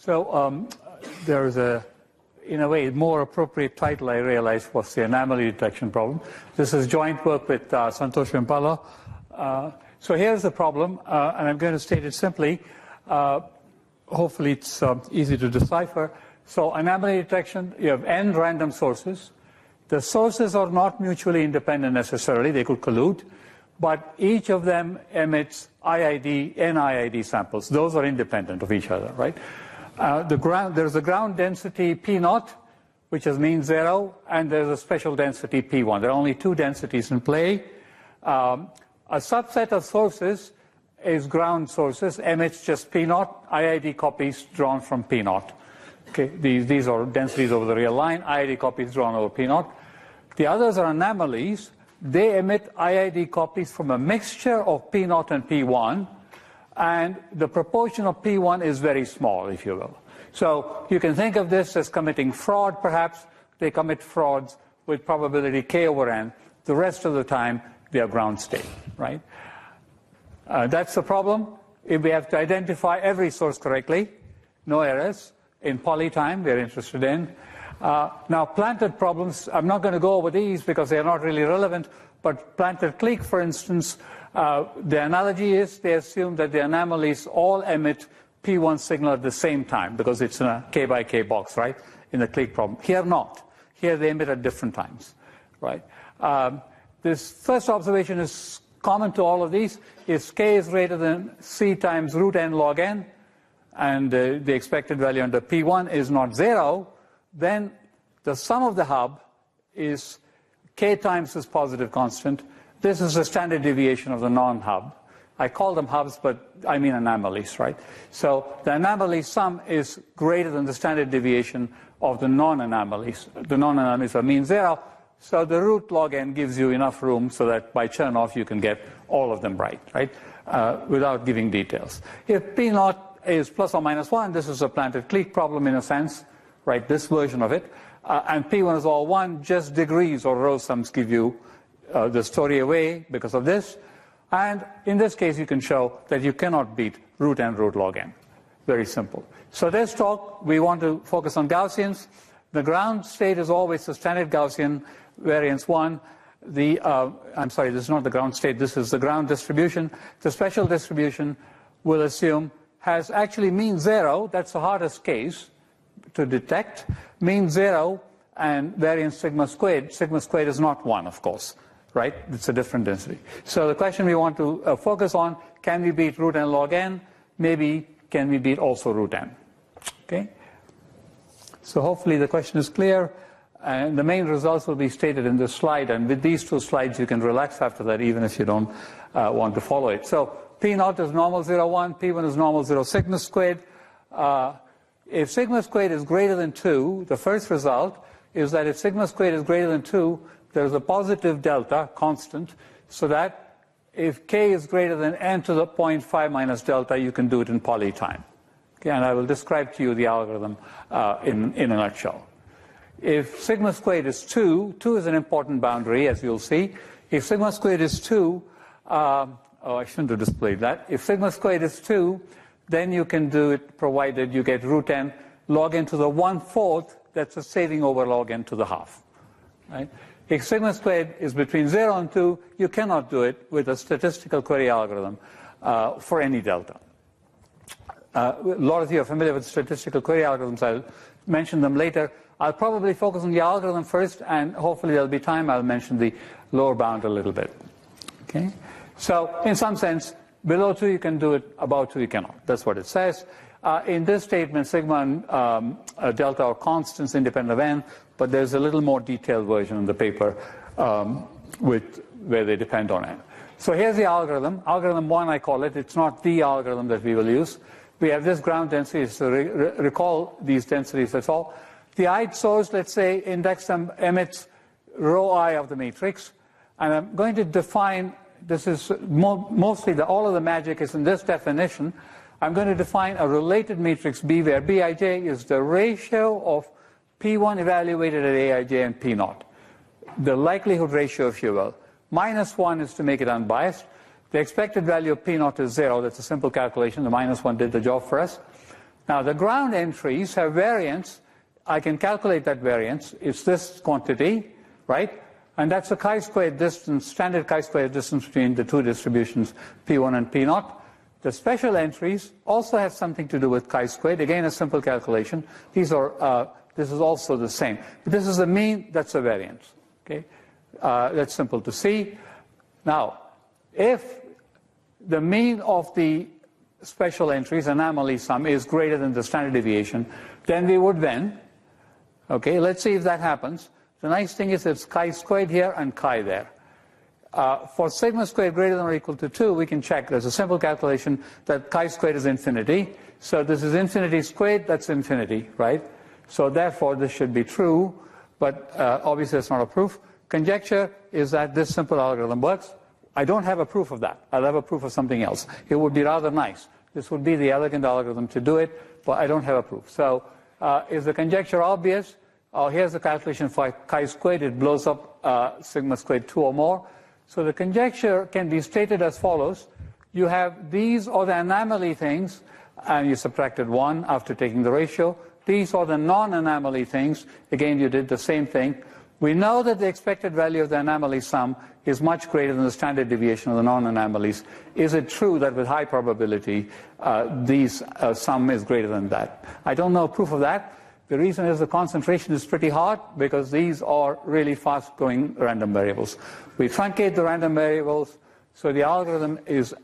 So there is a, in a way, more appropriate title, I realized, was the anomaly detection problem. This is joint work with Santosh Vimpala. So here's the problem, and I'm going to state it simply. Hopefully it's easy to decipher. So anomaly detection, you have n random sources. The sources are not mutually independent necessarily. They could collude. But each of them emits IID, NIID samples. Those are independent of each other, right? There's a ground density P0, which is mean 0, and there's a special density P1. There are only two densities in play. A subset of sources is ground sources, emits just P0, IID copies drawn from P0. Okay, these are densities over the real line, IID copies drawn over P0. The others are anomalies. They emit IID copies from a mixture of P0 and P1, and the proportion of P1 is very small, if you will. So you can think of this as committing fraud, perhaps. They commit frauds with probability k over n. The rest of the time, they are ground state, right? That's the problem. If we have to identify every source correctly, no errors, in polytime we're interested in. Now, planted problems, I'm not going to go over these because they're not really relevant, but planted clique, for instance, the analogy is they assume that the anomalies all emit P1 signal at the same time because it's in a k by k box, right, in the clique problem. Here not. Here they emit at different times, right? This first observation is common to all of these. If k is greater than c times root n log n, and the expected value under P1 is not 0, then the sum of the hub is k times this positive constant. This is the standard deviation of the non-hub. I call them hubs, but I mean anomalies, right? So the anomaly sum is greater than the standard deviation of the non-anomalies. The non-anomalies are mean 0. So the root log n gives you enough room so that by Chernoff you can get all of them right? Without giving details. If P0 is plus or minus 1, this is a planted clique problem in a sense, right? This version of it. And P1 is all 1, just degrees or row sums give you the story away because of this. And in this case, you can show that you cannot beat root n root log n. Very simple. So this talk, we want to focus on Gaussians. The ground state is always the standard Gaussian, variance 1. I'm sorry, this is not the ground state. This is the ground distribution. The special distribution will assume has actually mean 0. That's the hardest case to detect. Mean 0 and variance sigma squared. Sigma squared is not 1, of course, right? It's a different density. So the question we want to focus on, can we beat root n log n? Maybe can we beat also root n? Okay? So hopefully the question is clear. And the main results will be stated in this slide. And with these two slides, you can relax after that, even if you don't want to follow it. So P0 is normal 0, 1. P1 is normal 0, sigma squared. If sigma squared is greater than 2, the first result is that if sigma squared is greater than 2, there's a positive delta, constant, so that if k is greater than n to the 0.5 minus delta, you can do it in polytime. Okay, and I will describe to you the algorithm in a nutshell. If sigma squared is 2, 2 is an important boundary, as you'll see. If sigma squared is 2, I shouldn't have displayed that. If sigma squared is 2, then you can do it provided you get root n log n to the 1/4, that's a saving over log n to the half. Right? If sigma squared is between 0 and 2, you cannot do it with a statistical query algorithm for any delta. A lot of you are familiar with statistical query algorithms. I'll mention them later. I'll probably focus on the algorithm first, and hopefully there'll be time I'll mention the lower bound a little bit. Okay? So in some sense, below 2 you can do it, above 2 you cannot. That's what it says. In this statement, sigma and delta are constants independent of n, but there's a little more detailed version in the paper where they depend on n. So here's the algorithm. Algorithm 1, I call it. It's not the algorithm that we will use. We have this ground density, so recall these densities, that's all. The ith source, let's say, index emits row I of the matrix. And I'm going to define, this is mostly all of the magic is in this definition. I'm going to define a related matrix B where Bij is the ratio of P1 evaluated at Aij and P0. The likelihood ratio, if you will. -1 is to make it unbiased. The expected value of P0 is 0. That's a simple calculation. The -1 did the job for us. Now, the ground entries have variance. I can calculate that variance. It's this quantity, right? And that's a chi-squared distance, standard chi-squared distance between the two distributions, P1 and P0. The special entries also have something to do with chi-squared. Again, a simple calculation. These are, this is also the same. But this is the mean, that's a variance. Okay? That's simple to see. Now, if the mean of the special entries, anomaly sum, is greater than the standard deviation, then we would then, okay, let's see if that happens. The nice thing is it's chi-squared here and chi there. For sigma squared greater than or equal to 2, we can check. There's a simple calculation that chi-squared is infinity. So this is infinity squared, that's infinity, right? So therefore, this should be true, but obviously it's not a proof. Conjecture is that this simple algorithm works. I don't have a proof of that. I'll have a proof of something else. It would be rather nice. This would be the elegant algorithm to do it, but I don't have a proof. So is the conjecture obvious? Here's the calculation for chi-squared. It blows up sigma squared 2 or more. So the conjecture can be stated as follows. You have these are the anomaly things, and you subtracted 1 after taking the ratio. These are the non-anomaly things. Again, you did the same thing. We know that the expected value of the anomaly sum is much greater than the standard deviation of the non-anomalies. Is it true that with high probability, these sum is greater than that? I don't know proof of that. The reason is the concentration is pretty hard because these are really fast-growing random variables. We truncate the random variables, so the algorithm is,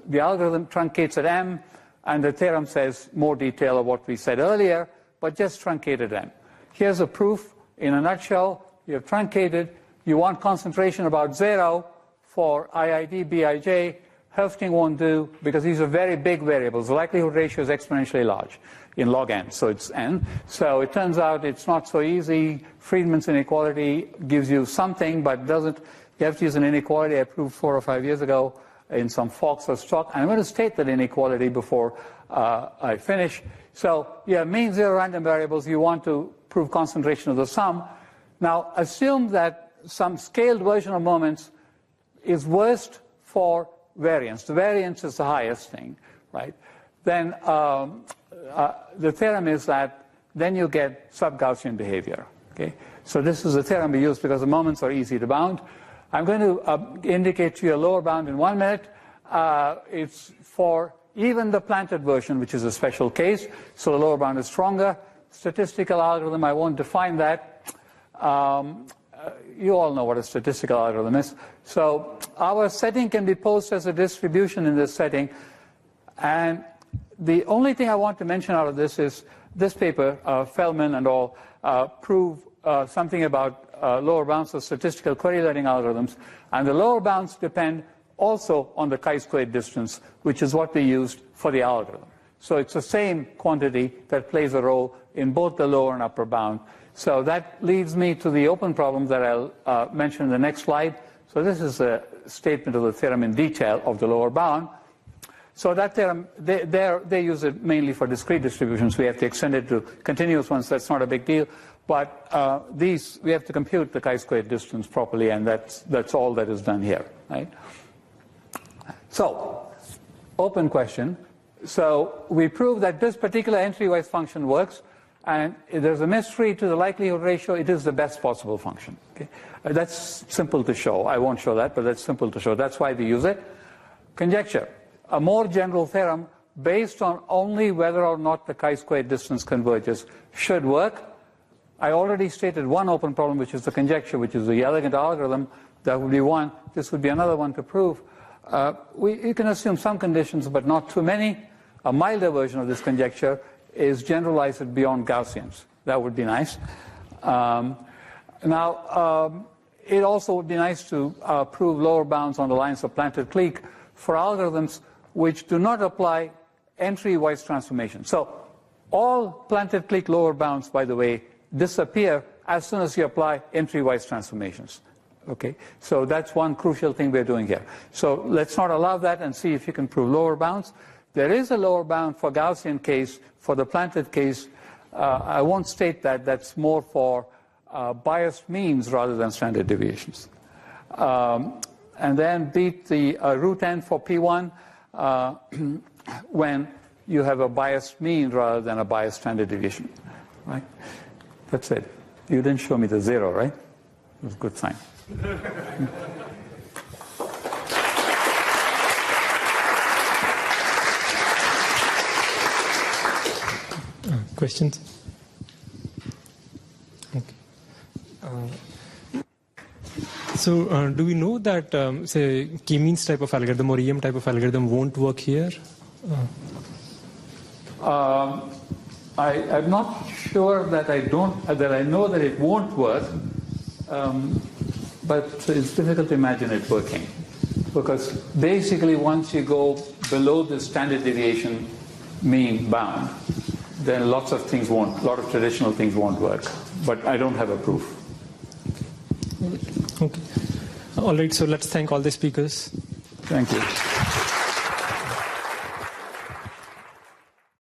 the algorithm truncates at m, and the theorem says more detail of what we said earlier, but just truncated m. Here's a proof in a nutshell. You have truncated. You want concentration about 0 for IID, Bij. Helfting won't do because these are very big variables. The likelihood ratio is exponentially large in log n, so it's n. So it turns out it's not so easy. Friedman's inequality gives you something, but doesn't. You have to use an inequality I proved 4 or 5 years ago in some Fox or Stock. And I'm going to state that inequality before I finish. So you have mean 0 random variables. You want to prove concentration of the sum. Now, assume that some scaled version of moments is worst for variance. The variance is the highest thing, right? Then the theorem is that then you get sub-Gaussian behavior, okay? So this is the theorem we use because the moments are easy to bound. I'm going to indicate to you a lower bound in 1 minute. It's for even the planted version, which is a special case, so the lower bound is stronger. Statistical algorithm, I won't define that. You all know what a statistical algorithm is. So our setting can be posed as a distribution in this setting. And the only thing I want to mention out of this is this paper, Feldman and all, prove something about lower bounds of statistical query learning algorithms. And the lower bounds depend also on the chi-squared distance, which is what we used for the algorithm. So it's the same quantity that plays a role in both the lower and upper bound. So that leads me to the open problem that I'll mention in the next slide. So this is a statement of the theorem in detail of the lower bound. So that theorem, they use it mainly for discrete distributions. We have to extend it to continuous ones. That's not a big deal. But these, we have to compute the chi-squared distance properly, and that's all that is done here, right? So, open question. So we prove that this particular entry-wise function works, and there's a mystery to the likelihood ratio. It is the best possible function. Okay? That's simple to show. I won't show that, but that's simple to show. That's why we use it. Conjecture. A more general theorem based on only whether or not the chi-squared distance converges should work. I already stated one open problem, which is the conjecture, which is the elegant algorithm. That would be one. This would be another one to prove. You can assume some conditions, but not too many. A milder version of this conjecture is generalize it beyond Gaussians. That would be nice. It also would be nice to prove lower bounds on the lines of planted-clique for algorithms which do not apply entry-wise transformation. So all planted-clique lower bounds, by the way, disappear as soon as you apply entry-wise transformations. Okay, so that's one crucial thing we're doing here. So let's not allow that and see if you can prove lower bounds. There is a lower bound for Gaussian case. For the planted case, I won't state that. That's more for biased means rather than standard deviations. And then beat the root n for P1 when you have a biased mean rather than a biased standard deviation, right? That's it. You didn't show me the 0, right? It was a good sign. Questions? Okay. So do we know that, say, k-means type of algorithm or EM type of algorithm won't work here? I'm not sure that I know that it won't work, but it's difficult to imagine it working. Because basically once you go below the standard deviation mean bound, then a lot of traditional things won't work. But I don't have a proof. Okay. All right, so let's thank all the speakers. Thank you.